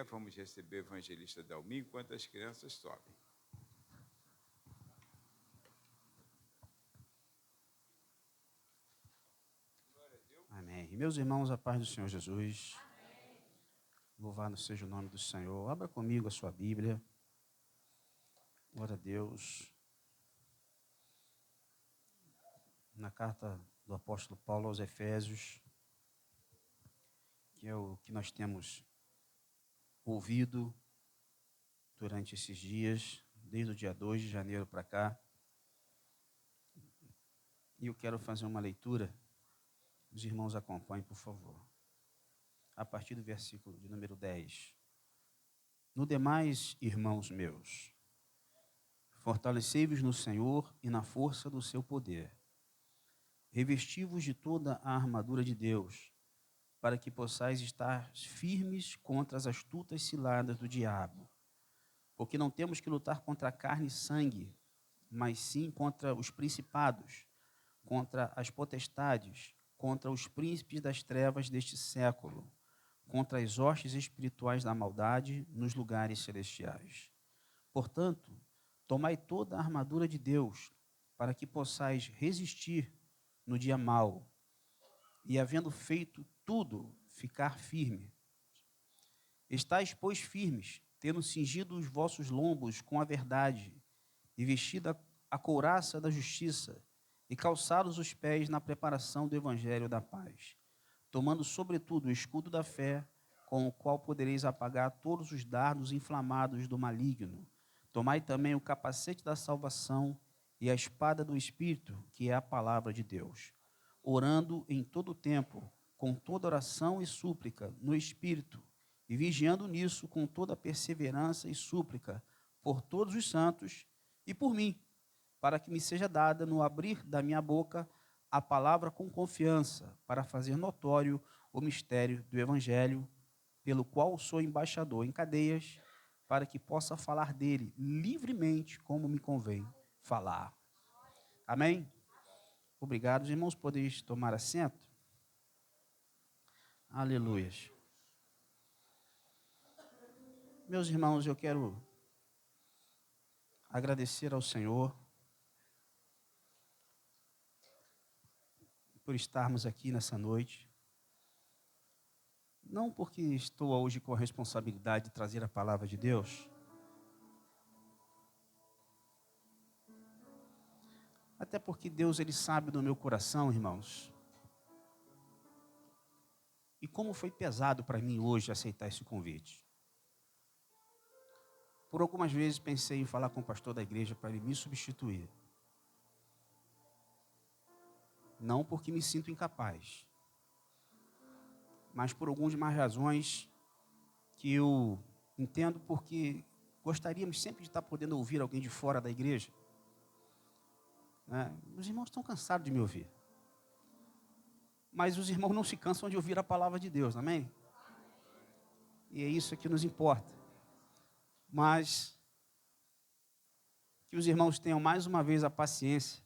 Vamos receber o evangelista Dalmi enquanto as crianças sobem. Amém. E meus irmãos, a paz do Senhor Jesus. Amém. Louvado seja o nome do Senhor. Abra comigo a sua Bíblia. Glória a Deus. Na carta do apóstolo Paulo aos Efésios, que é o que nós temos ouvido durante esses dias, desde o dia 2 de janeiro para cá. E eu quero fazer uma leitura. Os irmãos acompanhem, por favor. A partir do versículo de número 10. No demais, irmãos meus, fortalecei-vos no Senhor e na força do seu poder. Revesti-vos de toda a armadura de Deus, para que possais estar firmes contra as astutas ciladas do diabo. Porque não temos que lutar contra a carne e sangue, mas sim contra os principados, contra as potestades, contra os príncipes das trevas deste século, contra as hostes espirituais da maldade nos lugares celestiais. Portanto, tomai toda a armadura de Deus, para que possais resistir no dia mau, e havendo feito tudo, ficar firme. Estais, pois, firmes, tendo cingido os vossos lombos com a verdade, e vestida a couraça da justiça, e calçados os pés na preparação do evangelho da paz, tomando sobretudo o escudo da fé, com o qual podereis apagar todos os dardos inflamados do maligno. Tomai também o capacete da salvação e a espada do Espírito, que é a palavra de Deus, orando em todo o tempo, com toda oração e súplica no Espírito, e vigiando nisso com toda perseverança e súplica por todos os santos e por mim, para que me seja dada no abrir da minha boca a palavra com confiança, para fazer notório o mistério do Evangelho, pelo qual sou embaixador em cadeias, para que possa falar dele livremente, como me convém falar. Amém? Obrigado. Os irmãos podem tomar assento? Aleluias. Meus irmãos, eu quero agradecer ao Senhor por estarmos aqui nessa noite. Não porque estou hoje com a responsabilidade de trazer a palavra de Deus, até porque Deus, Ele sabe do meu coração, irmãos. E como foi pesado para mim hoje aceitar esse convite. Por algumas vezes pensei em falar com o pastor da igreja para ele me substituir. Não porque me sinto incapaz, mas por algumas mais razões que eu entendo, porque gostaríamos sempre de estar podendo ouvir alguém de fora da igreja. Os irmãos estão cansados de me ouvir. Mas os irmãos não se cansam de ouvir a palavra de Deus, amém? E é isso que nos importa. Mas que os irmãos tenham mais uma vez a paciência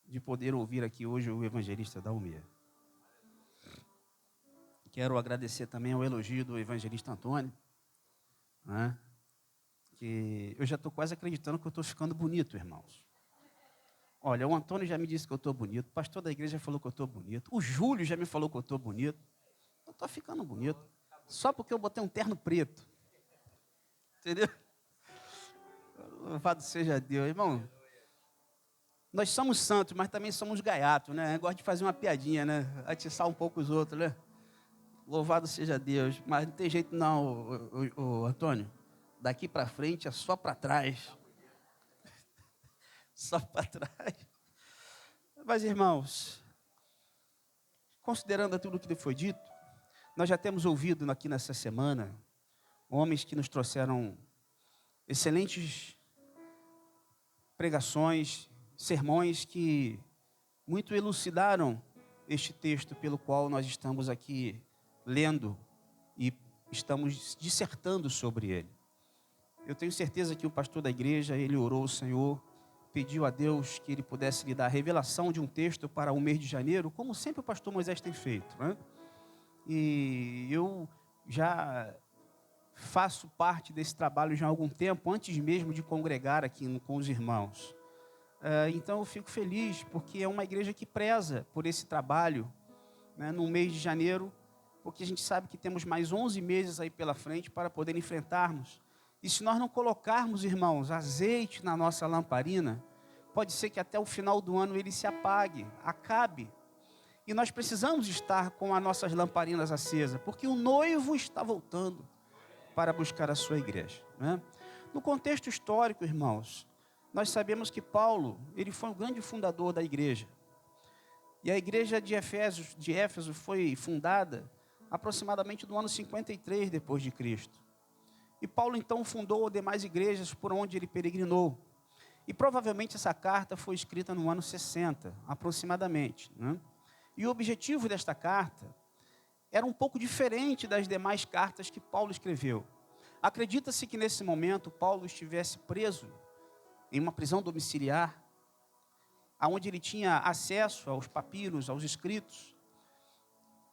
de poder ouvir aqui hoje o evangelista Dalmi. Quero agradecer também ao elogio do evangelista Antônio, que eu já estou quase acreditando que eu estou ficando bonito, irmãos. Olha, o Antônio já me disse que eu estou bonito, o pastor da igreja falou que eu estou bonito, o Júlio já me falou que eu estou bonito. Eu estou ficando bonito, só porque eu botei um terno preto. Entendeu? Louvado seja Deus, irmão. Nós somos santos, mas também somos gaiatos, né? Gosto de fazer uma piadinha, né? Atiçar um pouco os outros, né? Louvado seja Deus. Mas não tem jeito não, o Antônio. Daqui para frente é só para trás. Só para trás. Mas, irmãos, considerando tudo o que foi dito, nós já temos ouvido aqui nessa semana homens que nos trouxeram excelentes pregações, sermões que muito elucidaram este texto pelo qual nós estamos aqui lendo e estamos dissertando sobre ele. Eu tenho certeza que o pastor da igreja, ele orou ao Senhor, pediu a Deus que ele pudesse lhe dar a revelação de um texto para o mês de janeiro, como sempre o pastor Moisés tem feito, né? E eu já faço parte desse trabalho já há algum tempo, antes mesmo de congregar aqui com os irmãos. Então eu fico feliz, porque é uma igreja que preza por esse trabalho, né, no mês de janeiro, porque a gente sabe que temos mais 11 meses aí pela frente para poder enfrentarmos. E se nós não colocarmos, irmãos, azeite na nossa lamparina, pode ser que até o final do ano ele se acabe. E nós precisamos estar com as nossas lamparinas acesas, porque o noivo está voltando para buscar a sua igreja, né? No contexto histórico, irmãos, nós sabemos que Paulo, ele foi o grande fundador da igreja. E a igreja de Éfeso foi fundada aproximadamente no ano 53 depois de Cristo. E Paulo então fundou demais igrejas por onde ele peregrinou. E provavelmente essa carta foi escrita no ano 60, aproximadamente, né? E o objetivo desta carta era um pouco diferente das demais cartas que Paulo escreveu. Acredita-se que nesse momento Paulo estivesse preso em uma prisão domiciliar, onde ele tinha acesso aos papiros, aos escritos.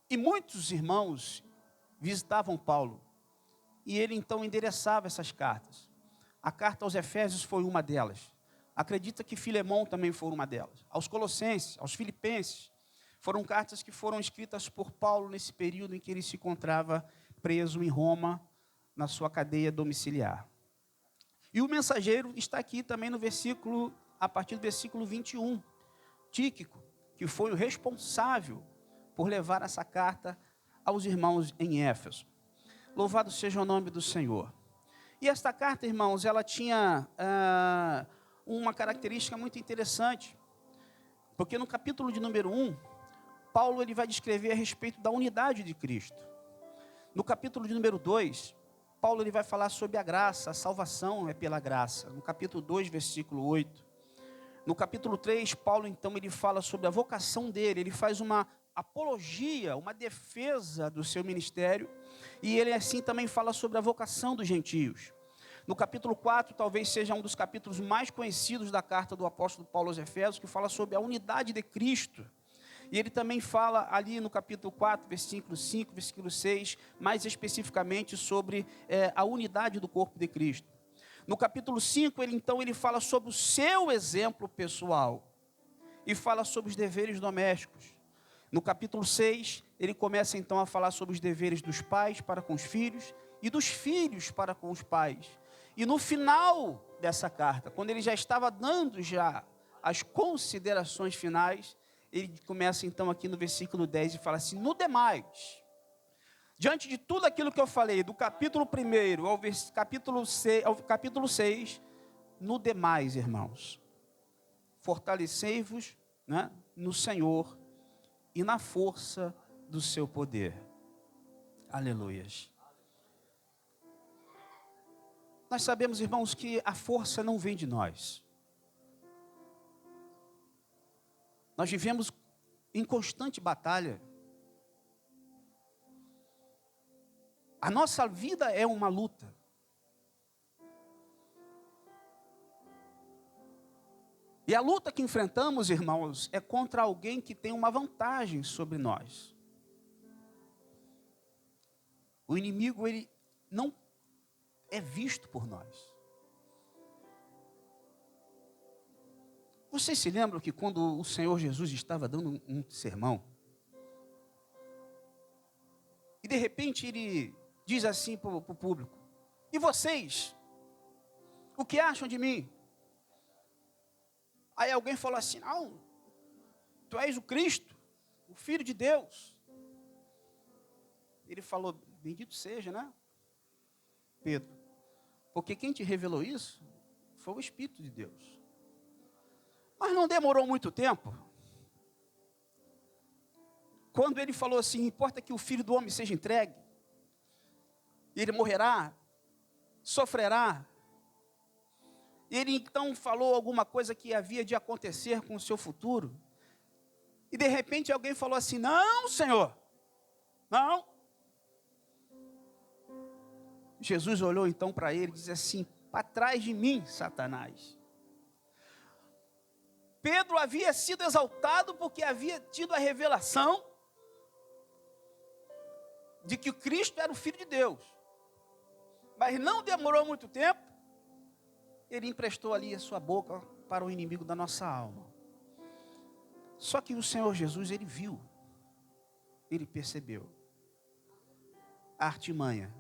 E muitos irmãos visitavam Paulo. E ele então endereçava essas cartas. A carta aos Efésios foi uma delas. Acredita que Filemão também foi uma delas. Aos Colossenses, aos Filipenses, foram cartas que foram escritas por Paulo nesse período em que ele se encontrava preso em Roma, na sua cadeia domiciliar. E o mensageiro está aqui também no versículo, a partir do versículo 21. Tíquico, que foi o responsável por levar essa carta aos irmãos em Éfeso. Louvado seja o nome do Senhor. E esta carta, irmãos, ela tinha uma característica muito interessante, porque no capítulo de número 1, Paulo ele vai descrever a respeito da unidade de Cristo. No capítulo de número 2, Paulo ele vai falar sobre a graça, a salvação é pela graça. No capítulo 2, versículo 8. No capítulo 3, Paulo então ele fala sobre a vocação dele, ele faz uma apologia, uma defesa do seu ministério, e ele assim também fala sobre a vocação dos gentios. No capítulo 4, talvez seja um dos capítulos mais conhecidos da carta do apóstolo Paulo aos Efésios, que fala sobre a unidade de Cristo. E ele também fala ali no capítulo 4, versículo 5, versículo 6, mais especificamente sobre a unidade do corpo de Cristo. No capítulo 5, ele fala sobre o seu exemplo pessoal e fala sobre os deveres domésticos. No capítulo 6, ele começa então a falar sobre os deveres dos pais para com os filhos e dos filhos para com os pais. E no final dessa carta, quando ele já estava dando já as considerações finais, ele começa então aqui no versículo 10 e fala assim: no demais, diante de tudo aquilo que eu falei, do capítulo 1 ao capítulo 6, no demais, irmãos, fortalecei-vos, né, no Senhor e na força do seu poder. Aleluias. Nós sabemos, irmãos, que a força não vem de nós. Nós vivemos em constante batalha. A nossa vida é uma luta. E a luta que enfrentamos, irmãos, é contra alguém que tem uma vantagem sobre nós. O inimigo, ele não é visto por nós. Vocês se lembram que quando o Senhor Jesus estava dando um sermão, e de repente ele diz assim para o público: e vocês? O que acham de mim? Aí alguém falou assim: não, tu és o Cristo, o Filho de Deus. Ele falou: bendito seja, né, Pedro? Porque quem te revelou isso foi o Espírito de Deus. Mas não demorou muito tempo. Quando ele falou assim: importa que o Filho do Homem seja entregue, ele morrerá, sofrerá. Ele então falou alguma coisa que havia de acontecer com o seu futuro. E de repente alguém falou assim: não, Senhor, não. Jesus olhou então para ele e disse assim: para trás de mim, Satanás. Pedro havia sido exaltado porque havia tido a revelação de que o Cristo era o Filho de Deus. Mas não demorou muito tempo, ele emprestou ali a sua boca para o inimigo da nossa alma. Só que o Senhor Jesus, ele viu, ele percebeu a artimanha.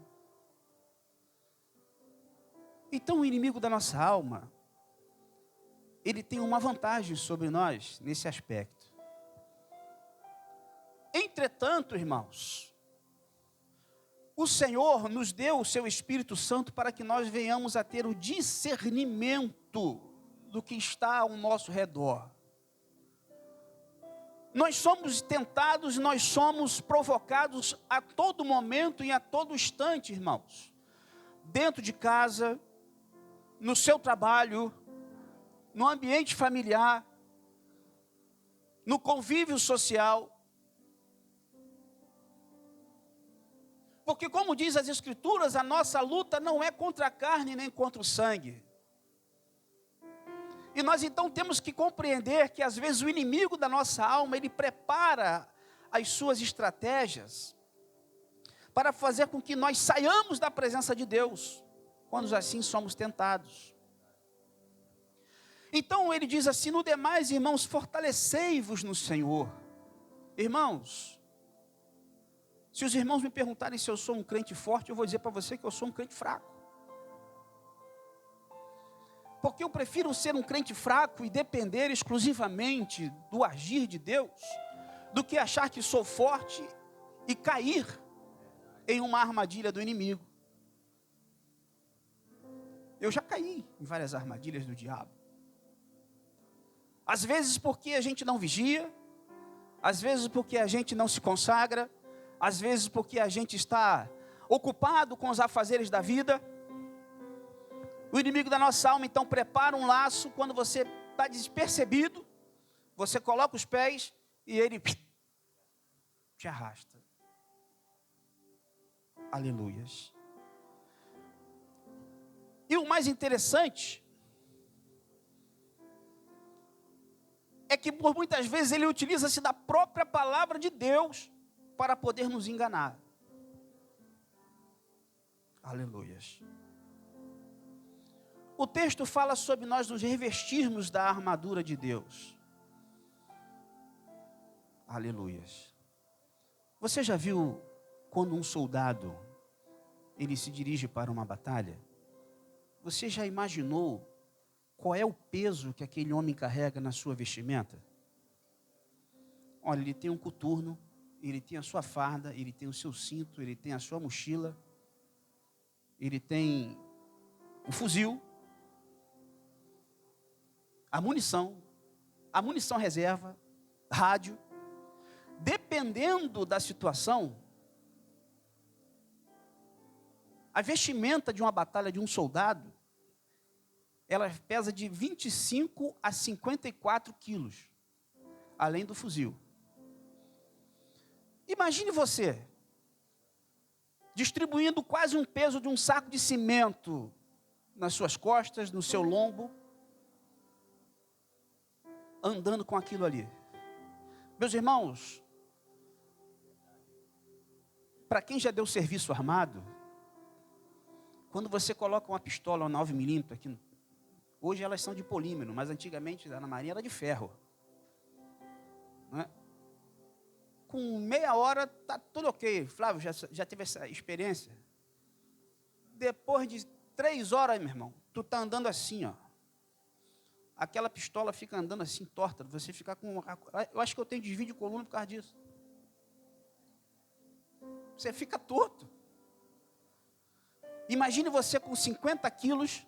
Então o inimigo da nossa alma, ele tem uma vantagem sobre nós nesse aspecto. Entretanto, irmãos, o Senhor nos deu o seu Espírito Santo para que nós venhamos a ter o discernimento do que está ao nosso redor. Nós somos tentados, nós somos provocados a todo momento e a todo instante, irmãos. Dentro de casa, no seu trabalho, no ambiente familiar, no convívio social. Porque, como diz as Escrituras, a nossa luta não é contra a carne nem contra o sangue. E nós então temos que compreender que às vezes o inimigo da nossa alma, ele prepara as suas estratégias para fazer com que nós saiamos da presença de Deus, quando assim somos tentados. Então ele diz assim: no demais, irmãos, fortalecei-vos no Senhor. Irmãos, se os irmãos me perguntarem se eu sou um crente forte, eu vou dizer para você que eu sou um crente fraco. Porque eu prefiro ser um crente fraco e depender exclusivamente do agir de Deus, do que achar que sou forte e cair em uma armadilha do inimigo. Eu já caí em várias armadilhas do diabo. Às vezes porque a gente não vigia, às vezes porque a gente não se consagra, às vezes porque a gente está ocupado com os afazeres da vida. O inimigo da nossa alma então prepara um laço. Quando você está despercebido, você coloca os pés e ele te arrasta. Aleluias. E o mais interessante é que por muitas vezes ele utiliza-se da própria palavra de Deus para poder nos enganar. Aleluias. O texto fala sobre nós nos revestirmos da armadura de Deus. Aleluias. Você já viu quando um soldado, ele se dirige para uma batalha? Você já imaginou qual é o peso que aquele homem carrega na sua vestimenta? Olha, ele tem um coturno, ele tem a sua farda, ele tem o seu cinto, ele tem a sua mochila, ele tem o fuzil, a munição reserva, rádio. Dependendo da situação, a vestimenta de uma batalha de um soldado, ela pesa de 25 a 54 quilos, além do fuzil. Imagine você distribuindo quase um peso de um saco de cimento nas suas costas, no seu lombo, andando com aquilo ali. Meus irmãos, para quem já deu serviço armado, quando você coloca uma pistola 9mm aqui, hoje elas são de polímero, mas antigamente na Marinha era de ferro. Não é? Com meia hora está tudo ok. Flávio, já teve essa experiência? Depois de 3 horas, meu irmão, tu está andando assim, ó. Aquela pistola fica andando assim, torta. Você fica com... Eu acho que eu tenho desvio de coluna por causa disso. Você fica torto. Imagine você com 50 quilos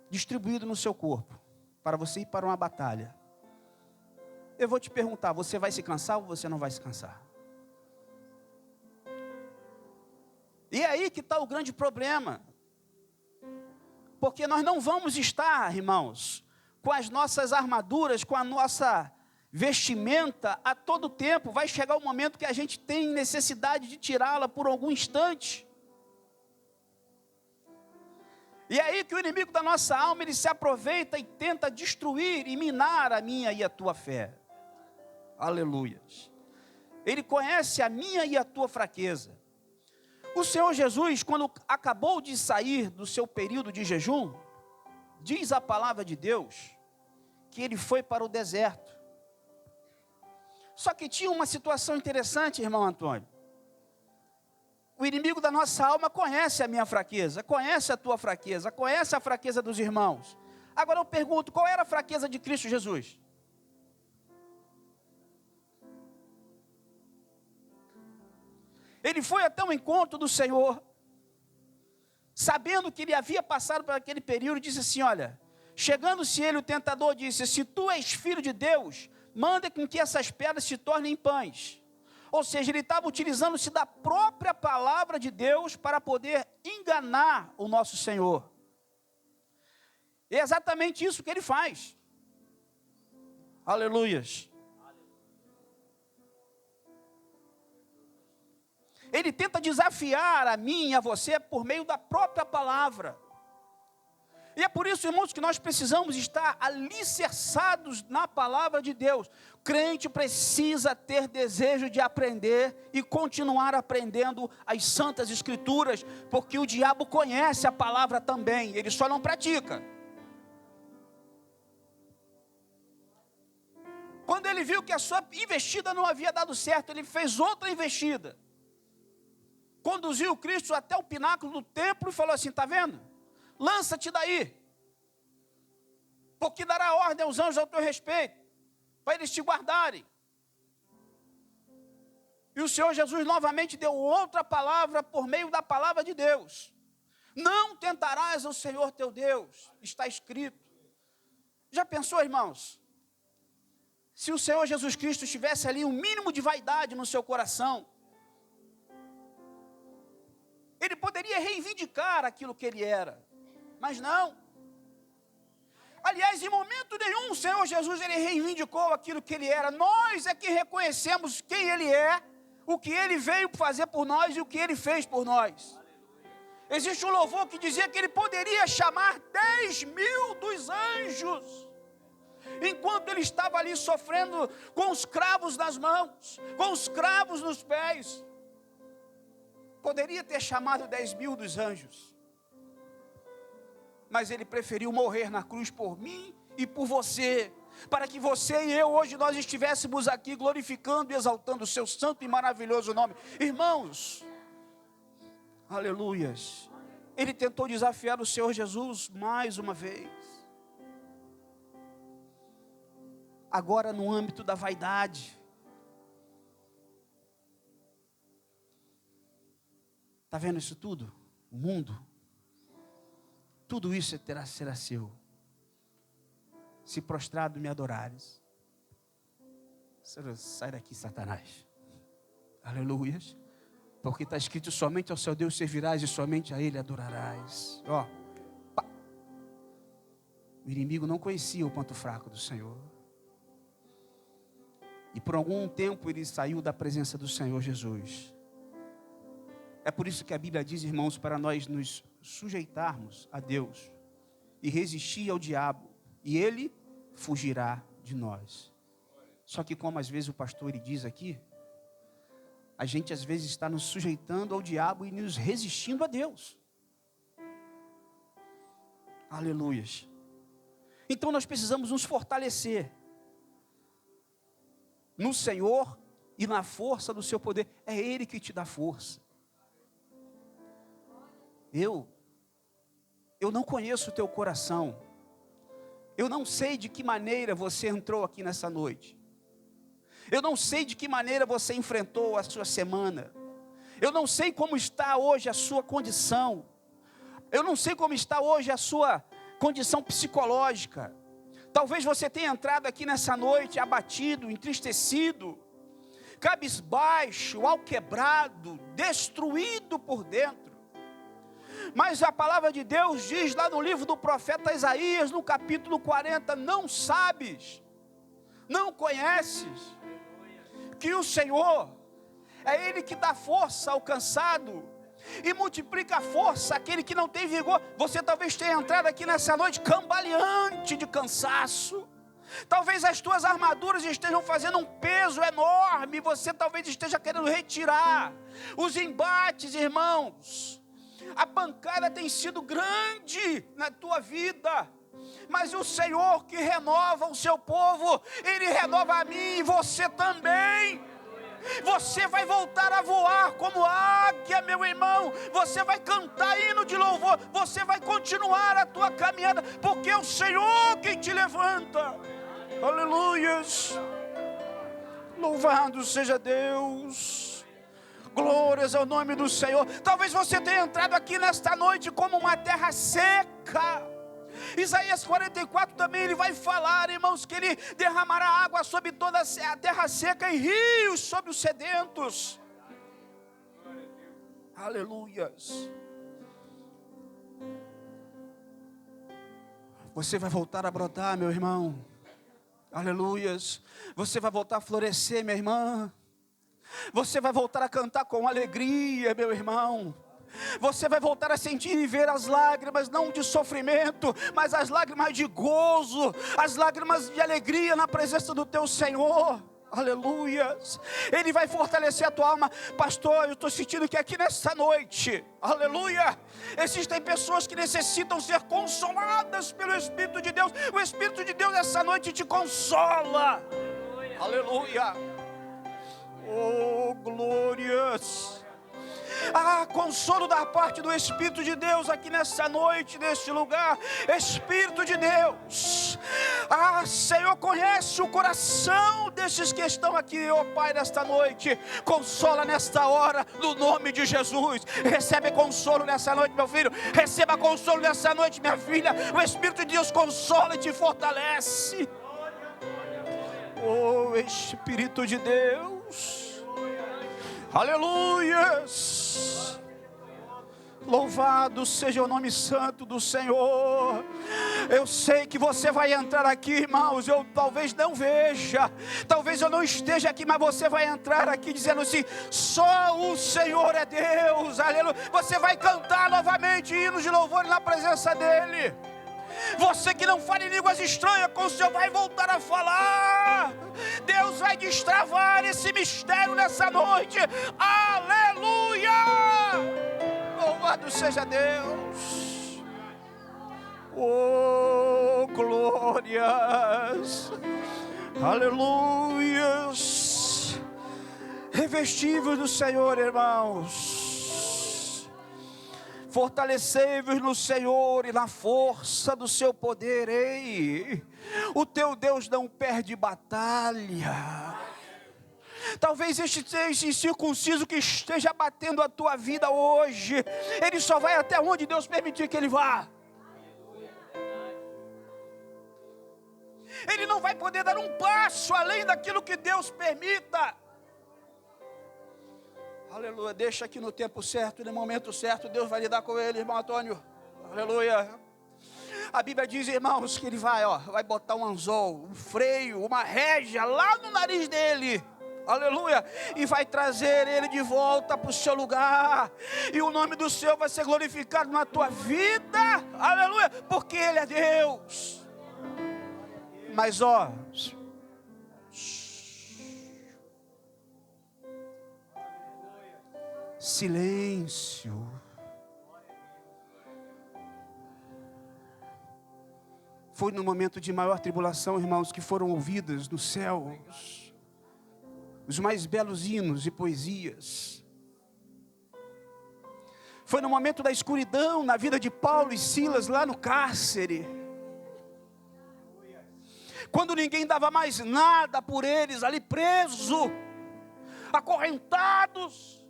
distribuído no seu corpo, para você ir para uma batalha. Eu vou te perguntar, você vai se cansar ou você não vai se cansar? E é aí que está o grande problema. Porque nós não vamos estar, irmãos, com as nossas armaduras, com a nossa vestimenta a todo tempo. Vai chegar o momento que a gente tem necessidade de tirá-la por algum instante. E é aí que o inimigo da nossa alma, ele se aproveita e tenta destruir e minar a minha e a tua fé. Aleluias. Ele conhece a minha e a tua fraqueza. O Senhor Jesus, quando acabou de sair do seu período de jejum, diz a palavra de Deus que ele foi para o deserto. Só que tinha uma situação interessante, irmão Antônio. O inimigo da nossa alma conhece a minha fraqueza, conhece a tua fraqueza, conhece a fraqueza dos irmãos. Agora eu pergunto, qual era a fraqueza de Cristo Jesus? Ele foi até o encontro do Senhor, sabendo que ele havia passado por aquele período, e disse assim, olha, chegando-se ele, o tentador disse, se tu és filho de Deus, manda com que essas pedras se tornem pães. Ou seja, ele estava utilizando-se da própria palavra de Deus para poder enganar o nosso Senhor. É exatamente isso que ele faz. Aleluias. Ele tenta desafiar a mim e a você por meio da própria palavra. E é por isso, irmãos, que nós precisamos estar alicerçados na palavra de Deus. O crente precisa ter desejo de aprender e continuar aprendendo as santas escrituras, porque o diabo conhece a palavra também, ele só não pratica. Quando ele viu que a sua investida não havia dado certo, ele fez outra investida. Conduziu Cristo até o pináculo do templo e falou assim, está vendo? Lança-te daí, porque dará ordem aos anjos ao teu respeito, para eles te guardarem. E o Senhor Jesus novamente deu outra palavra por meio da palavra de Deus. Não tentarás o Senhor teu Deus, está escrito. Já pensou, irmãos? Se o Senhor Jesus Cristo tivesse ali um mínimo de vaidade no seu coração, ele poderia reivindicar aquilo que ele era. Mas não. Aliás, em momento nenhum o Senhor Jesus ele reivindicou aquilo que ele era. Nós é que reconhecemos quem ele é, o que ele veio fazer por nós e o que ele fez por nós. Existe um louvor que dizia que ele poderia chamar 10.000 dos anjos, enquanto ele estava ali sofrendo com os cravos nas mãos, com os cravos nos pés. Poderia ter chamado 10.000 dos anjos, mas ele preferiu morrer na cruz por mim e por você, para que você e eu hoje nós estivéssemos aqui glorificando e exaltando o seu santo e maravilhoso nome. Irmãos, aleluias, ele tentou desafiar o Senhor Jesus mais uma vez, agora no âmbito da vaidade. Está vendo isso tudo? O mundo. Tudo isso será seu. Se prostrado me adorares. Sai daqui, Satanás. Aleluias. Porque está escrito, somente ao seu Deus servirás e somente a Ele adorarás. Ó. Pá. O inimigo não conhecia o ponto fraco do Senhor. E por algum tempo ele saiu da presença do Senhor Jesus. É por isso que a Bíblia diz, irmãos, para nós nos sujeitarmos a Deus e resistir ao diabo, e ele fugirá de nós. Só que como às vezes o pastor ele diz aqui, a gente às vezes está nos sujeitando ao diabo e nos resistindo a Deus. Aleluias. Então nós precisamos nos fortalecer no Senhor e na força do seu poder. É Ele que te dá força. Eu não conheço o teu coração. Eu não sei de que maneira você entrou aqui nessa noite. Eu não sei de que maneira você enfrentou a sua semana. Eu não sei como está hoje a sua condição. Eu não sei como está hoje a sua condição psicológica. Talvez você tenha entrado aqui nessa noite abatido, entristecido, cabisbaixo, alquebrado, destruído por dentro. Mas a palavra de Deus diz lá no livro do profeta Isaías, no capítulo 40, não sabes, não conheces, que o Senhor é Ele que dá força ao cansado e multiplica a força àquele que não tem vigor. Você talvez tenha entrado aqui nessa noite cambaleante de cansaço, Talvez as tuas armaduras estejam fazendo um peso enorme, você talvez esteja querendo retirar. Os embates, irmãos, a pancada tem sido grande na tua vida, mas o Senhor que renova o seu povo, Ele renova a mim e você também. Você vai voltar a voar como águia, meu irmão. Você vai cantar hino de louvor. Você vai continuar a tua caminhada, porque é o Senhor quem te levanta. Aleluias. Louvado seja Deus. Glórias ao nome do Senhor. Talvez você tenha entrado aqui nesta noite como uma terra seca. Isaías 44 também ele vai falar, irmãos, que ele derramará água sobre toda a terra seca e rios sobre os sedentos. Aleluias. Você vai voltar a brotar, meu irmão. Aleluias. Você vai voltar a florescer, minha irmã. Você vai voltar a cantar com alegria, meu irmão. Você vai voltar a sentir e ver as lágrimas, não de sofrimento, mas as lágrimas de gozo, as lágrimas de alegria na presença do teu Senhor. Aleluias. Ele vai fortalecer a tua alma. Pastor, eu estou sentindo que aqui nessa noite, aleluia, existem pessoas que necessitam ser consoladas pelo Espírito de Deus. O Espírito de Deus essa noite te consola. Aleluia. Oh, glórias. Consolo da parte do Espírito de Deus aqui nessa noite, neste lugar. Espírito de Deus, Senhor, conhece o coração desses que estão aqui, ó Pai, nesta noite. Consola nesta hora, no nome de Jesus. Recebe consolo nessa noite, meu filho. Receba consolo nessa noite, minha filha. O Espírito de Deus consola e te fortalece. Oh, Espírito de Deus. Aleluias. Louvado seja o nome santo do Senhor. Eu sei que você vai entrar aqui, irmãos. Eu talvez não veja, talvez eu não esteja aqui, mas você vai entrar aqui dizendo assim: só o Senhor é Deus. Aleluia. Você vai cantar novamente hinos de louvor na presença dEle. Você que não fala em línguas estranhas, com o Senhor vai voltar a falar. Deus vai destravar esse mistério nessa noite. Aleluia! Louvado seja Deus. Oh, glórias. Aleluias. Revestíveis do Senhor, irmãos. Fortalecei-vos no Senhor e na força do seu poder. Ei, o teu Deus não perde batalha. Talvez este incircunciso que esteja batendo a tua vida hoje, ele só vai até onde Deus permitir que ele vá. Ele não vai poder dar um passo além daquilo que Deus permita. Aleluia, deixa aqui no tempo certo, no momento certo, Deus vai lidar com ele, irmão Antônio. Aleluia. A Bíblia diz, irmãos, que ele vai botar um anzol, um freio, uma rédea lá no nariz dele. Aleluia. E vai trazer ele de volta para o seu lugar. E o nome do Senhor vai ser glorificado na tua vida. Aleluia. Porque Ele é Deus. Mas silêncio. Foi no momento de maior tribulação, irmãos, que foram ouvidas nos céus os mais belos hinos e poesias. Foi no momento da escuridão na vida de Paulo e Silas lá no cárcere, quando ninguém dava mais nada por eles ali preso, acorrentados.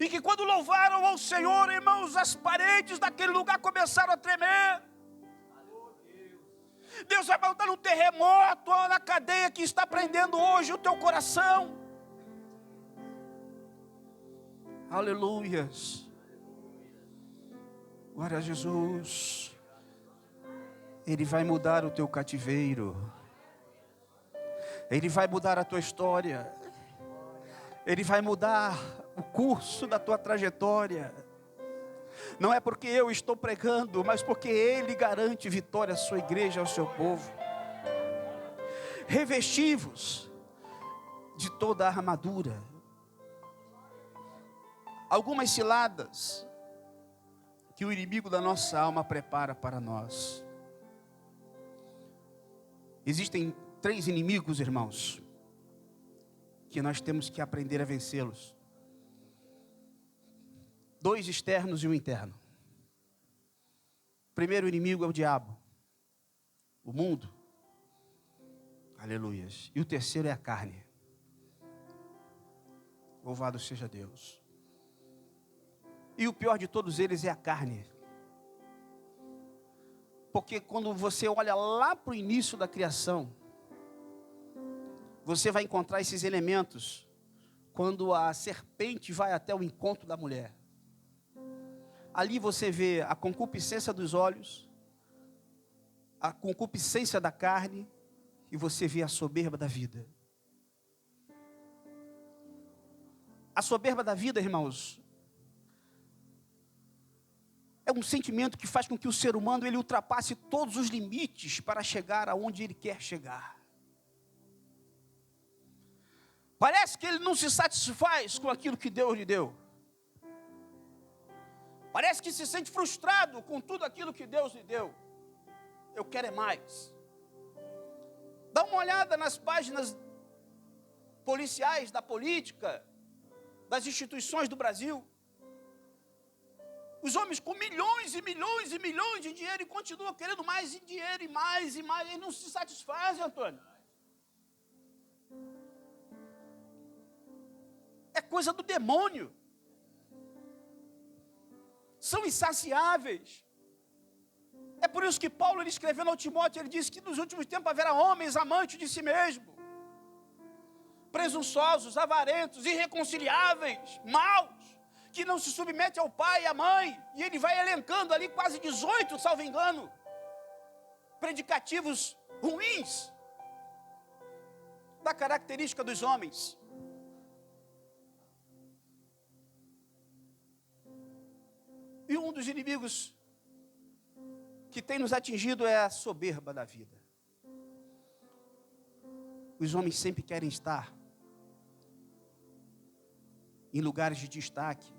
E que quando louvaram ao Senhor, irmãos, as paredes daquele lugar começaram a tremer. Deus vai mandar um terremoto na cadeia que está prendendo hoje o teu coração. Aleluias. Glória a Jesus. Ele vai mudar o teu cativeiro. Ele vai mudar a tua história. Ele vai mudar o curso da tua trajetória. Não é porque eu estou pregando, mas porque Ele garante vitória à sua igreja, ao seu povo. Revesti-vos de toda a armadura. Algumas ciladas que o inimigo da nossa alma prepara para nós. Existem 3 inimigos, irmãos, que nós temos que aprender a vencê-los. 2 externos e 1 interno. O primeiro inimigo é o diabo, o mundo. Aleluias. E o terceiro é a carne. Louvado seja Deus. E o pior de todos eles é a carne. Porque quando você olha lá para o início da criação, você vai encontrar esses elementos quando a serpente vai até o encontro da mulher. Ali você vê a concupiscência dos olhos, a concupiscência da carne, e você vê a soberba da vida. A soberba da vida, irmãos, é um sentimento que faz com que o ser humano ele ultrapasse todos os limites para chegar aonde ele quer chegar. Parece que ele não se satisfaz com aquilo que Deus lhe deu. Parece que se sente frustrado com tudo aquilo que Deus lhe deu. Eu quero é mais. Dá uma olhada nas páginas policiais da política, das instituições do Brasil. Os homens com milhões e milhões e milhões de dinheiro e continuam querendo mais dinheiro e mais e mais. Eles não se satisfazem, Antônio. É coisa do demônio. São insaciáveis. É por isso que Paulo, ele escrevendo ao Timóteo, ele disse que nos últimos tempos haverá homens amantes de si mesmo, presunçosos, avarentos, irreconciliáveis, maus, que não se submete ao pai e à mãe, e ele vai elencando ali quase 18, salvo engano, predicativos ruins da característica dos homens. E um dos inimigos que tem nos atingido é a soberba da vida. Os homens sempre querem estar em lugares de destaque,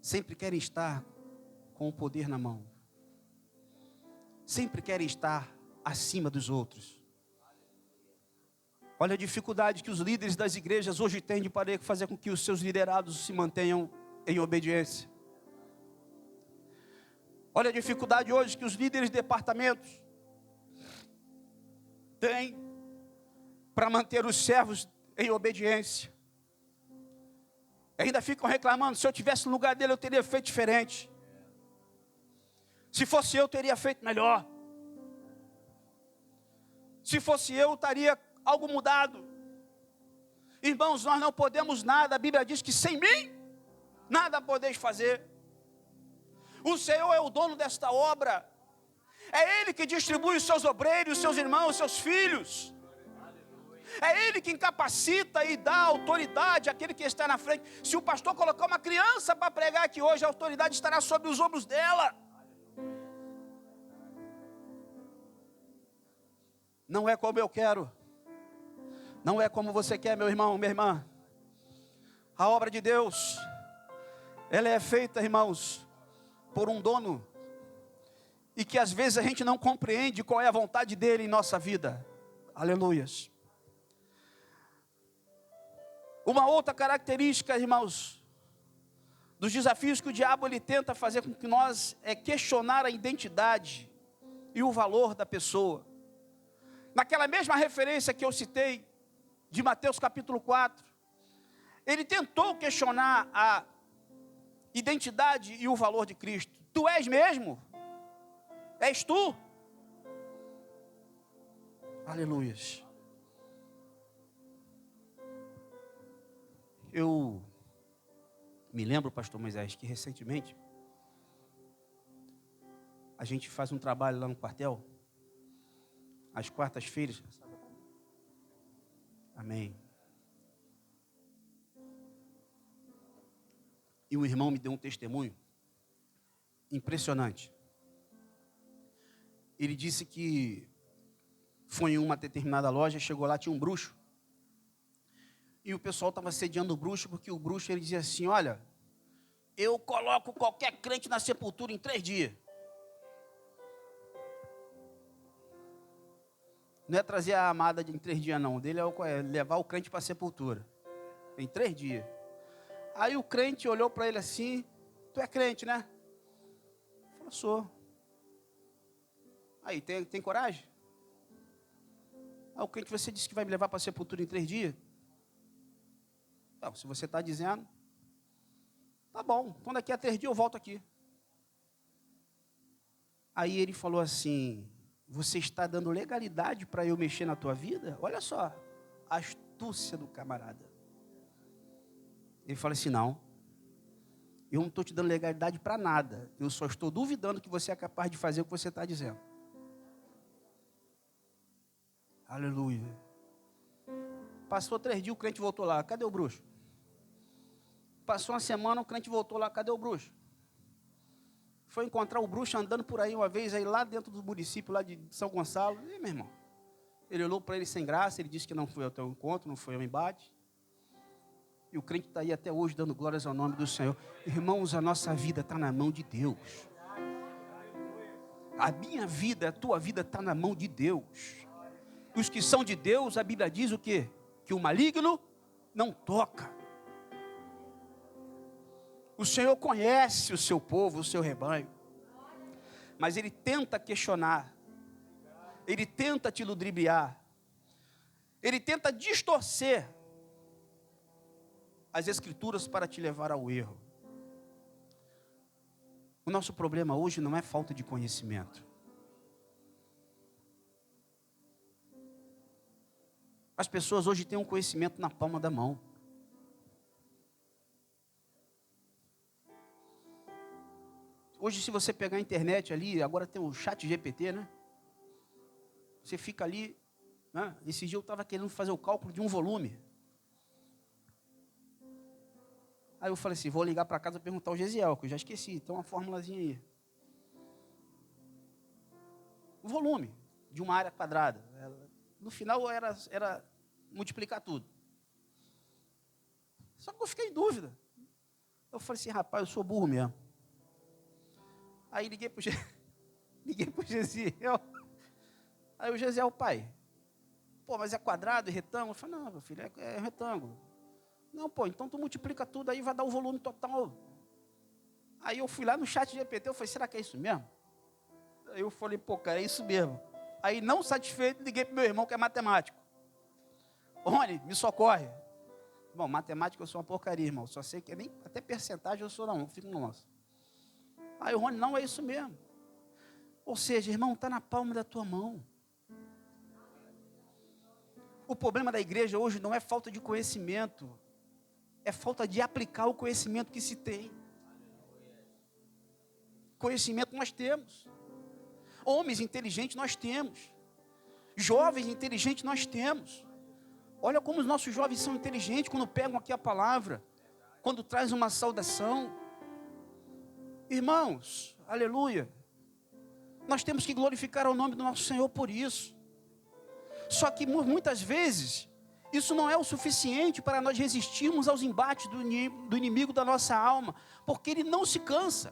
sempre querem estar com o poder na mão, sempre querem estar acima dos outros. Olha a dificuldade que os líderes das igrejas hoje têm de poder fazer com que os seus liderados se mantenham em obediência. Olha a dificuldade hoje que os líderes de departamentos têm para manter os servos em obediência. Ainda ficam reclamando: se eu tivesse no lugar dele eu teria feito diferente. Se fosse eu teria feito melhor. Se fosse eu estaria algo mudado. Irmãos, nós não podemos nada. A Bíblia diz que sem mim nada podeis fazer. O Senhor é o dono desta obra. É Ele que distribui os seus obreiros, seus irmãos, seus filhos. É Ele quem capacita e dá autoridade àquele que está na frente. Se o pastor colocar uma criança para pregar aqui hoje, a autoridade estará sobre os ombros dela. Não é como eu quero. Não é como você quer, meu irmão, minha irmã. A obra de Deus, ela é feita, irmãos, por um dono. E que às vezes a gente não compreende qual é a vontade dele em nossa vida. Aleluias. Uma outra característica, irmãos, dos desafios que o diabo ele tenta fazer com que nós é questionar a identidade e o valor da pessoa. Naquela mesma referência que eu citei, de Mateus capítulo 4, ele tentou questionar a identidade e o valor de Cristo. Tu és mesmo? És tu? Aleluias. Eu me lembro, pastor Moisés, que recentemente a gente faz um trabalho lá no quartel, às quartas-feiras. Amém. E um irmão me deu um testemunho impressionante. Ele disse que foi em uma determinada loja, chegou lá, tinha um bruxo. E o pessoal estava assediando o bruxo, porque o bruxo ele dizia assim, olha, eu coloco qualquer crente na sepultura em 3 dias. Não é trazer a amada em 3 dias, não. O dele é levar o crente para a sepultura. Em 3 dias. Aí o crente olhou para ele assim, tu é crente, né? Ele falou, sou. Aí, tem coragem? Aí o crente, você disse que vai me levar para a sepultura em 3 dias? Não, se você está dizendo, tá bom, então daqui a 3 dias eu volto aqui. Aí ele falou assim, você está dando legalidade para eu mexer na tua vida? Olha só, a astúcia do camarada. Ele falou assim, não, eu não estou te dando legalidade para nada, eu só estou duvidando que você é capaz de fazer o que você está dizendo. Aleluia. Passou 3 dias, o crente voltou lá, cadê o bruxo? Passou uma semana, o crente voltou lá, cadê o bruxo? Foi encontrar o bruxo andando por aí uma vez, aí lá dentro do município, lá de São Gonçalo. E meu irmão, ele olhou para ele sem graça, ele disse que não foi ao teu encontro, não foi ao embate. E o crente está aí até hoje dando glórias ao nome do Senhor. Irmãos, a nossa vida está na mão de Deus. A minha vida, a tua vida está na mão de Deus. Os que são de Deus, a Bíblia diz o quê? Que o maligno não toca. O Senhor conhece o seu povo, o seu rebanho. Mas Ele tenta questionar. Ele tenta te ludibriar. Ele tenta distorcer as Escrituras para te levar ao erro. O nosso problema hoje não é falta de conhecimento. As pessoas hoje têm um conhecimento na palma da mão. Hoje, se você pegar a internet ali, agora tem o chat GPT, né? Você fica ali, né? Esse dia eu estava querendo fazer o cálculo de um volume. Aí eu falei assim, vou ligar para casa e perguntar ao Gesiel, que eu já esqueci, tem uma formulazinha aí. O volume de uma área quadrada. No final era multiplicar tudo. Só que eu fiquei em dúvida. Eu falei assim, rapaz, eu sou burro mesmo. Aí liguei para o Gesiel. Aí o Gesiel, pai, pô, mas é quadrado e retângulo? Eu falei, não, meu filho, é retângulo. Não, pô, então tu multiplica tudo aí, vai dar o volume total. Aí eu fui lá no chat GPT, eu falei, será que é isso mesmo? Aí eu falei, pô, cara, é isso mesmo. Aí, não satisfeito, liguei para o meu irmão, que é matemático. Rony, me socorre. Bom, matemática eu sou uma porcaria, irmão. Só sei que nem até percentagem eu sou não, fico no nosso. Aí o Rony, não, é isso mesmo. Ou seja, irmão, está na palma da tua mão. O problema da igreja hoje não é falta de conhecimento, é falta de aplicar o conhecimento que se tem. Conhecimento nós temos. Homens inteligentes nós temos. Jovens inteligentes nós temos. Olha como os nossos jovens são inteligentes quando pegam aqui a palavra, quando traz uma saudação. Irmãos, aleluia. Nós temos que glorificar o nome do nosso Senhor por isso. Só que muitas vezes, isso não é o suficiente para nós resistirmos aos embates do inimigo da nossa alma, porque ele não se cansa.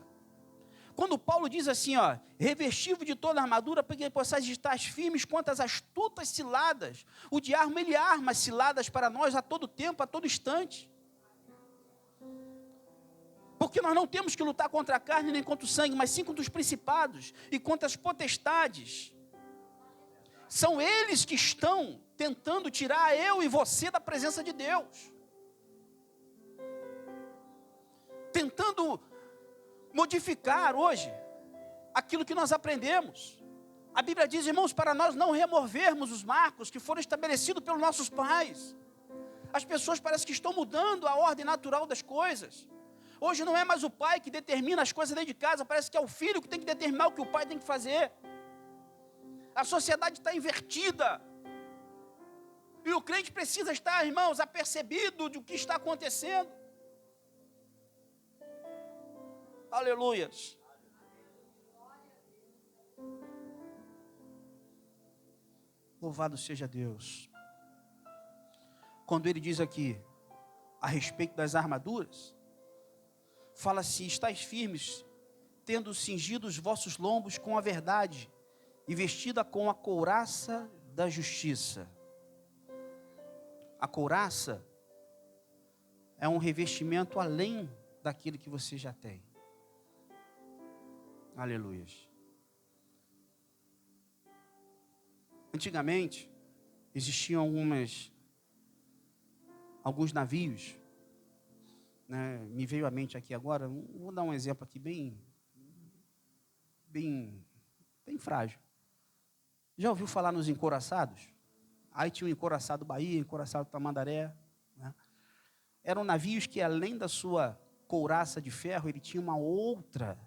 Quando Paulo diz assim, ó, revestivo de toda a armadura, para que possais estar firmes contra as astutas ciladas. O diabo, ele arma ciladas para nós a todo tempo, a todo instante. Porque nós não temos que lutar contra a carne nem contra o sangue, mas sim contra os principados e contra as potestades. São eles que estão tentando tirar eu e você da presença de Deus. Tentando modificar hoje aquilo que nós aprendemos. A Bíblia diz, irmãos, para nós não removermos os marcos que foram estabelecidos pelos nossos pais. As pessoas parecem que estão mudando a ordem natural das coisas. Hoje não é mais o pai que determina as coisas dentro de casa, parece que é o filho que tem que determinar o que o pai tem que fazer. A sociedade está invertida. E o crente precisa estar, irmãos, apercebido do que está acontecendo. Aleluias. Louvado seja Deus. Quando ele diz aqui, a respeito das armaduras, fala-se, estais firmes, tendo cingido os vossos lombos com a verdade, e vestida com a couraça da justiça. A couraça é um revestimento além daquilo que você já tem. Aleluias. Antigamente, existiam alguns navios, né? Me veio à mente aqui agora, vou dar um exemplo aqui bem frágil. Já ouviu falar nos encouraçados? Aí tinha o encouraçado Bahia, encouraçado Tamandaré, né? Eram navios que, além da sua couraça de ferro, ele tinha uma outra,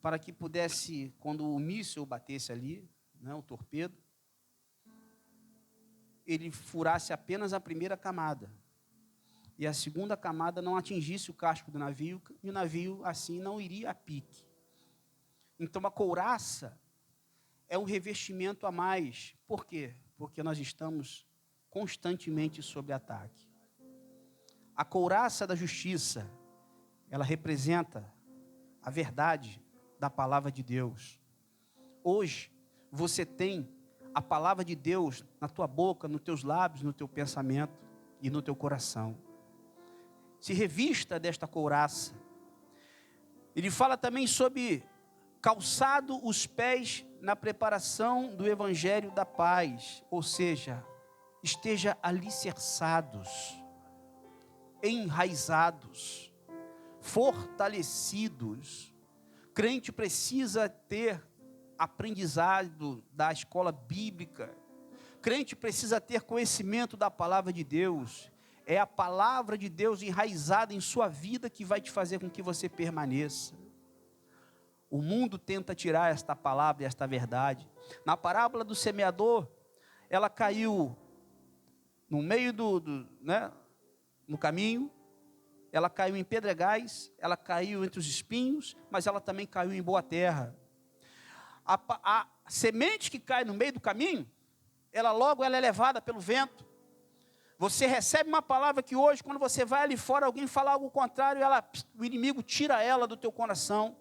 para que pudesse, quando o míssil batesse ali, né, o torpedo, ele furasse apenas a primeira camada, e a segunda camada não atingisse o casco do navio, e o navio assim não iria a pique. Então a couraça é um revestimento a mais. Por quê? Porque nós estamos constantemente sob ataque. A couraça da justiça, ela representa a verdade da palavra de Deus. Hoje, você tem a palavra de Deus na tua boca, nos teus lábios, no teu pensamento e no teu coração. Se revista desta couraça. Ele fala também sobre calçado os pés na preparação do evangelho da paz, ou seja, esteja alicerçados, enraizados, fortalecidos. Crente precisa ter aprendizado da escola bíblica. Crente precisa ter conhecimento da palavra de Deus. É a palavra de Deus enraizada em sua vida que vai te fazer com que você permaneça. O mundo tenta tirar esta palavra e esta verdade. Na parábola do semeador, ela caiu no meio no caminho, ela caiu em pedregais, ela caiu entre os espinhos, mas ela também caiu em boa terra. A semente que cai no meio do caminho, ela é levada pelo vento. Você recebe uma palavra que hoje, quando você vai ali fora, alguém fala algo contrário, o inimigo tira ela do teu coração.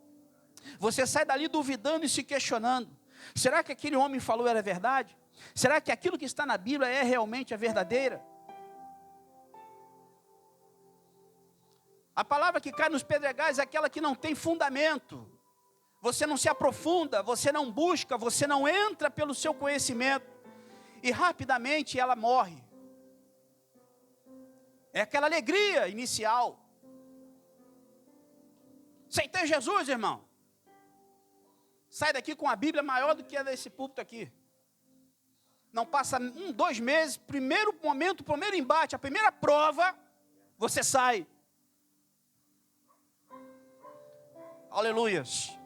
Você sai dali duvidando e se questionando. Será que aquele homem falou era verdade? Será que aquilo que está na Bíblia é realmente a verdadeira? A palavra que cai nos pedregais é aquela que não tem fundamento. Você não se aprofunda, você não busca, você não entra pelo seu conhecimento. E rapidamente ela morre. É aquela alegria inicial. Aceitei Jesus, irmão. Sai daqui com a Bíblia maior do que a desse púlpito aqui. Não passa 2 meses, primeiro momento, primeiro embate, a primeira prova, você sai. Aleluias.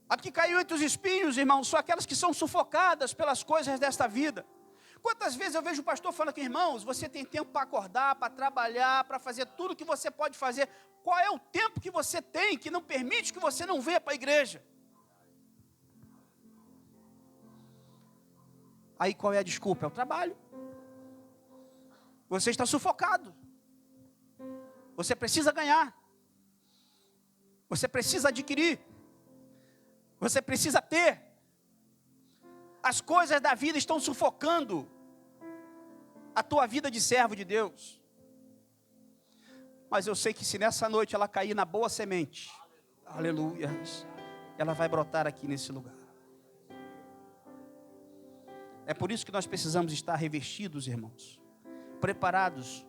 A que caiu entre os espinhos, irmãos, são aquelas que são sufocadas pelas coisas desta vida. Quantas vezes eu vejo o pastor falando que, irmãos, você tem tempo para acordar, para trabalhar, para fazer tudo que você pode fazer. Qual é o tempo que você tem que não permite que você não venha para a igreja? Aí qual é a desculpa? É o trabalho. Você está sufocado. Você precisa ganhar. Você precisa adquirir. Você precisa ter. As coisas da vida estão sufocando a tua vida de servo de Deus. Mas eu sei que se nessa noite ela cair na boa semente, aleluia, ela vai brotar aqui nesse lugar. É por isso que nós precisamos estar revestidos, irmãos, preparados,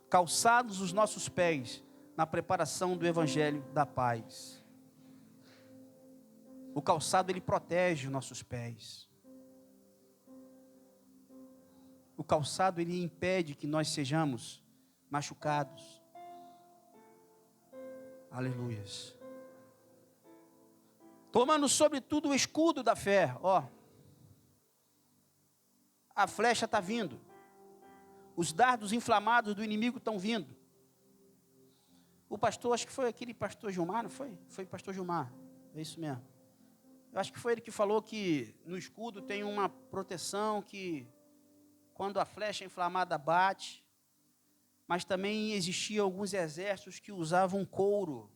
calçados os nossos pés na preparação do evangelho da paz. O calçado, ele protege os nossos pés. O calçado, ele impede que nós sejamos machucados. Aleluias. Tomando sobretudo o escudo da fé. A flecha está vindo. Os dardos inflamados do inimigo estão vindo. O pastor, acho que foi aquele pastor Gilmar, não foi? Foi o pastor Gilmar. É isso mesmo. Eu acho que foi ele que falou que no escudo tem uma proteção que quando a flecha inflamada bate, mas também existiam alguns exércitos que usavam couro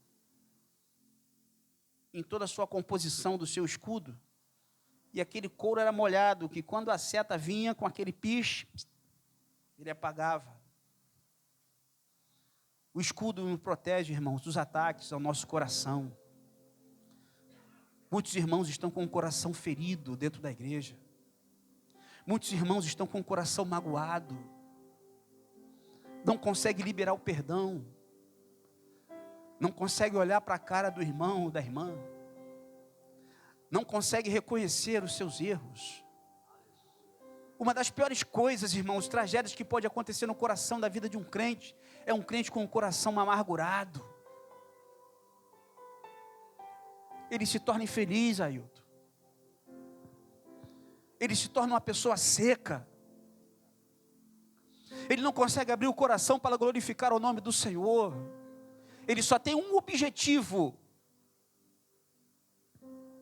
em toda a sua composição do seu escudo. E aquele couro era molhado, que quando a seta vinha com aquele piche, ele apagava. O escudo nos protege, irmãos, dos ataques ao nosso coração. Muitos irmãos estão com o coração ferido dentro da igreja. Muitos irmãos estão com o coração magoado. Não conseguem liberar o perdão. Não conseguem olhar para a cara do irmão ou da irmã. Não conseguem reconhecer os seus erros. Uma das piores coisas, irmãos, tragédias que pode acontecer no coração da vida de um crente, é um crente com o coração amargurado. Ele se torna infeliz, Ailton. Ele se torna uma pessoa seca. Ele não consegue abrir o coração para glorificar o nome do Senhor. Ele só tem um objetivo.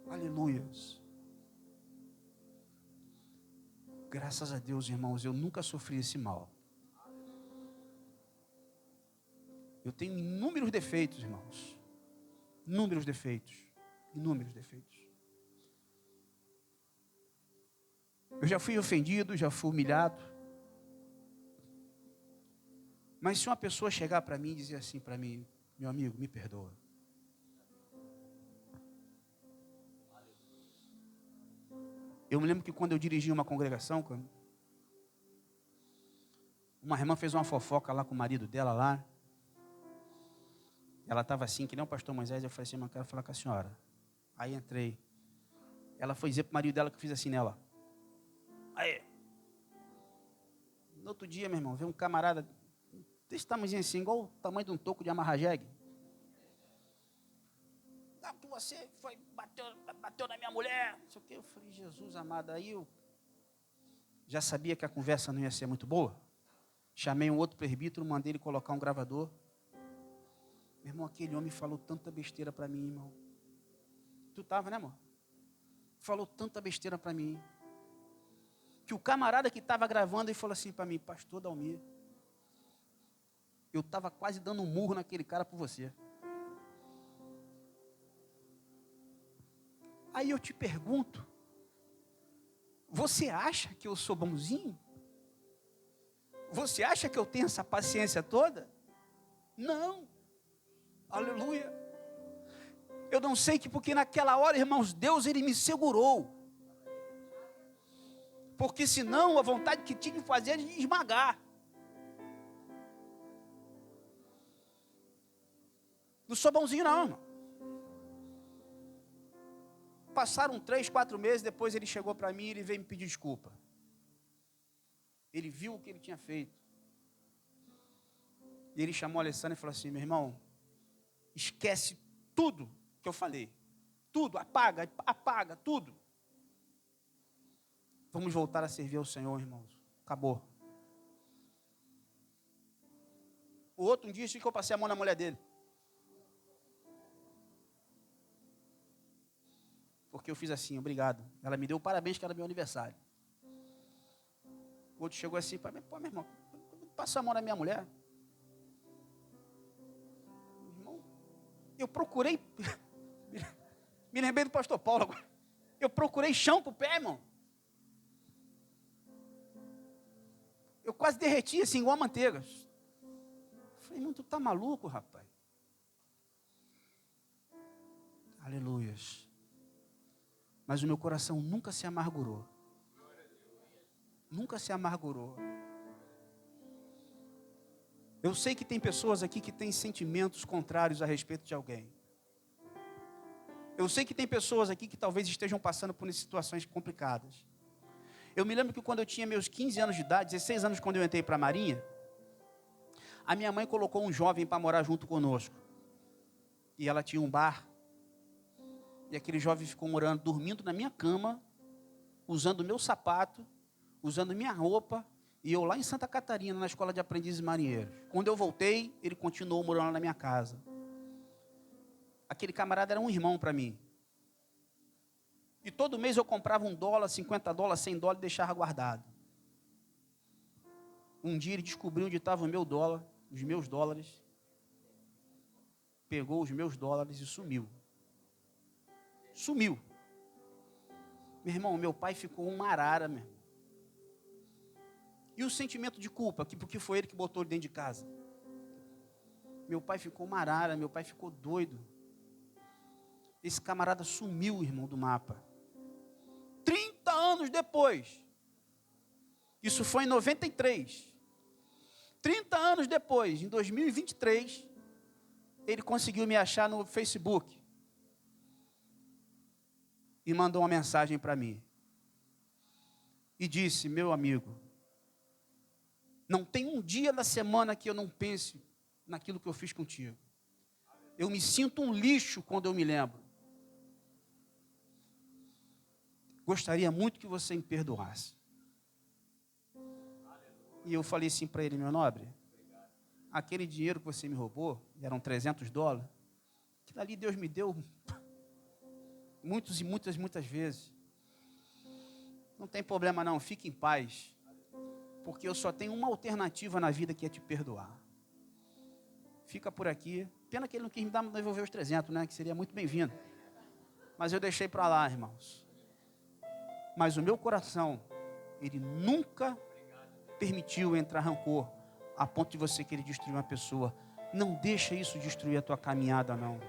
Aleluias. Graças a Deus, irmãos, eu nunca sofri esse mal. Eu tenho inúmeros defeitos, irmãos. Inúmeros defeitos. Inúmeros defeitos. Eu já fui ofendido, já fui humilhado. Mas se uma pessoa chegar para mim e dizer assim para mim, meu amigo, me perdoa. Eu me lembro que quando eu dirigi uma congregação, uma irmã fez uma fofoca lá com o marido dela lá. Ela estava assim, que nem o pastor Moisés. Eu falei assim, mas eu quero falar com a senhora. Aí entrei. Ela foi dizer para o marido dela que eu fiz assim nela. Aí. No outro dia, meu irmão, veio um camarada desse tamanhozinho assim, igual o tamanho de um toco de amarra-jegue. Ah, que você foi, bateu na minha mulher. Não sei o quê. Eu falei, Jesus amado. Aí eu já sabia que a conversa não ia ser muito boa. Chamei um outro presbítero, mandei ele colocar um gravador. Meu irmão, aquele homem falou tanta besteira para mim, irmão. Tu estava, né, amor? Falou tanta besteira para mim. Que o camarada que estava gravando, ele falou assim para mim, pastor Dalmir, eu estava quase dando um murro naquele cara por você. Aí eu te pergunto, você acha que eu sou bonzinho? Você acha que eu tenho essa paciência toda? Não. Aleluia. Eu não sei que porque naquela hora, irmãos, Deus, Ele me segurou. Porque senão a vontade que tinha de fazer é de esmagar. Não sou bonzinho não, irmão. Passaram 3, 4 meses, depois ele chegou para mim e ele veio me pedir desculpa. Ele viu o que ele tinha feito. E ele chamou a Alessandra e falou assim, meu irmão, esquece tudo que eu falei. Tudo, apaga, tudo. Vamos voltar a servir ao Senhor, irmãos. Acabou. O outro um dia que eu passei a mão na mulher dele. Porque eu fiz assim, obrigado. Ela me deu parabéns que era meu aniversário. O outro chegou assim para mim, pô, meu irmão, passa a mão na minha mulher. Irmão, eu procurei, me lembrei do pastor Paulo agora. Eu procurei chão pro pé, irmão. Eu quase derreti assim, igual a manteiga. Falei, irmão, tu tá maluco, rapaz? Aleluias. Mas o meu coração nunca se amargurou. Nunca se amargurou. Eu sei que tem pessoas aqui que têm sentimentos contrários a respeito de alguém. Eu sei que tem pessoas aqui que talvez estejam passando por situações complicadas. Eu me lembro que quando eu tinha meus 15 anos de idade, 16 anos quando eu entrei para a Marinha, a minha mãe colocou um jovem para morar junto conosco. E ela tinha um bar. E aquele jovem ficou morando, dormindo na minha cama, usando o meu sapato, usando minha roupa, e eu lá em Santa Catarina, na escola de aprendizes marinheiros. Quando eu voltei, ele continuou morando na minha casa. Aquele camarada era um irmão para mim. E todo mês eu comprava $1, $50, $100 e deixava guardado. Um dia ele descobriu onde estava o meu dólar, os meus dólares. Pegou os meus dólares e sumiu. Sumiu. Meu irmão, meu pai ficou uma arara, meu. E o sentimento de culpa, porque foi ele que botou ele dentro de casa. Meu pai ficou uma arara, meu pai ficou doido. Esse camarada sumiu, irmão, do mapa. 30 anos depois. Isso foi em 93. 30 anos depois, em 2023, ele conseguiu me achar no Facebook. E mandou uma mensagem para mim. E disse: meu amigo, não tem um dia da semana que eu não pense naquilo que eu fiz contigo. Eu me sinto um lixo quando eu me lembro. Gostaria muito que você me perdoasse. E eu falei assim para ele: meu nobre, aquele dinheiro que você me roubou, eram $300, aquilo ali Deus me deu muitas e muitas vezes. Não tem problema não, fique em paz. Porque eu só tenho uma alternativa na vida, que é te perdoar. Fica por aqui. Pena que ele não quis me devolver os 300, né? Que seria muito bem-vindo. Mas eu deixei para lá, irmãos. Mas o meu coração, ele nunca permitiu entrar rancor a ponto de você querer destruir uma pessoa. Não deixa isso destruir a tua caminhada, não.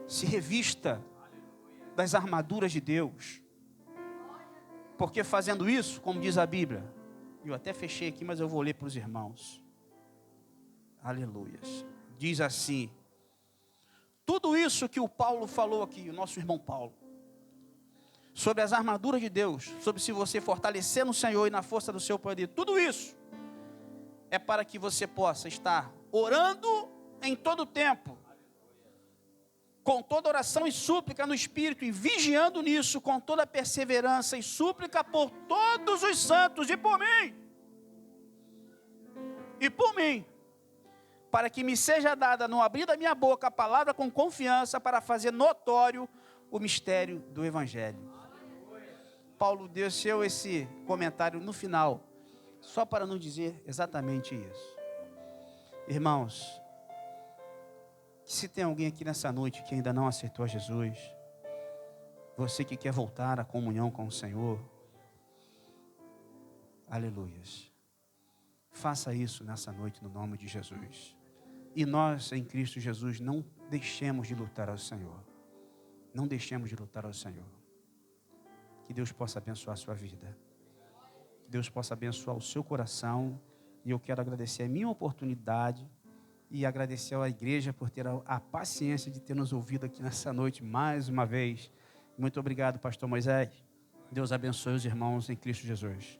Se revista das armaduras de Deus. Porque fazendo isso, como diz a Bíblia, eu até fechei aqui, mas eu vou ler para os irmãos. Aleluias. Diz assim: tudo isso que o Paulo falou aqui, o nosso irmão Paulo, sobre as armaduras de Deus, sobre se você fortalecer no Senhor e na força do seu poder, tudo isso é para que você possa estar orando em todo tempo, com toda oração e súplica no Espírito, e vigiando nisso com toda perseverança e súplica por todos os santos e por mim, para que me seja dada no abrir da minha boca a palavra com confiança, para fazer notório o mistério do Evangelho. Paulo deixou esse comentário no final, só para não dizer exatamente isso. Irmãos, se tem alguém aqui nessa noite que ainda não aceitou a Jesus, você que quer voltar à comunhão com o Senhor, aleluias, faça isso nessa noite no nome de Jesus. E nós em Cristo Jesus não deixemos de lutar ao Senhor. Não deixemos de lutar ao Senhor. Que Deus possa abençoar a sua vida. Que Deus possa abençoar o seu coração. E eu quero agradecer a minha oportunidade e agradecer à igreja por ter a paciência de ter nos ouvido aqui nessa noite mais uma vez. Muito obrigado, pastor Moisés. Deus abençoe os irmãos em Cristo Jesus.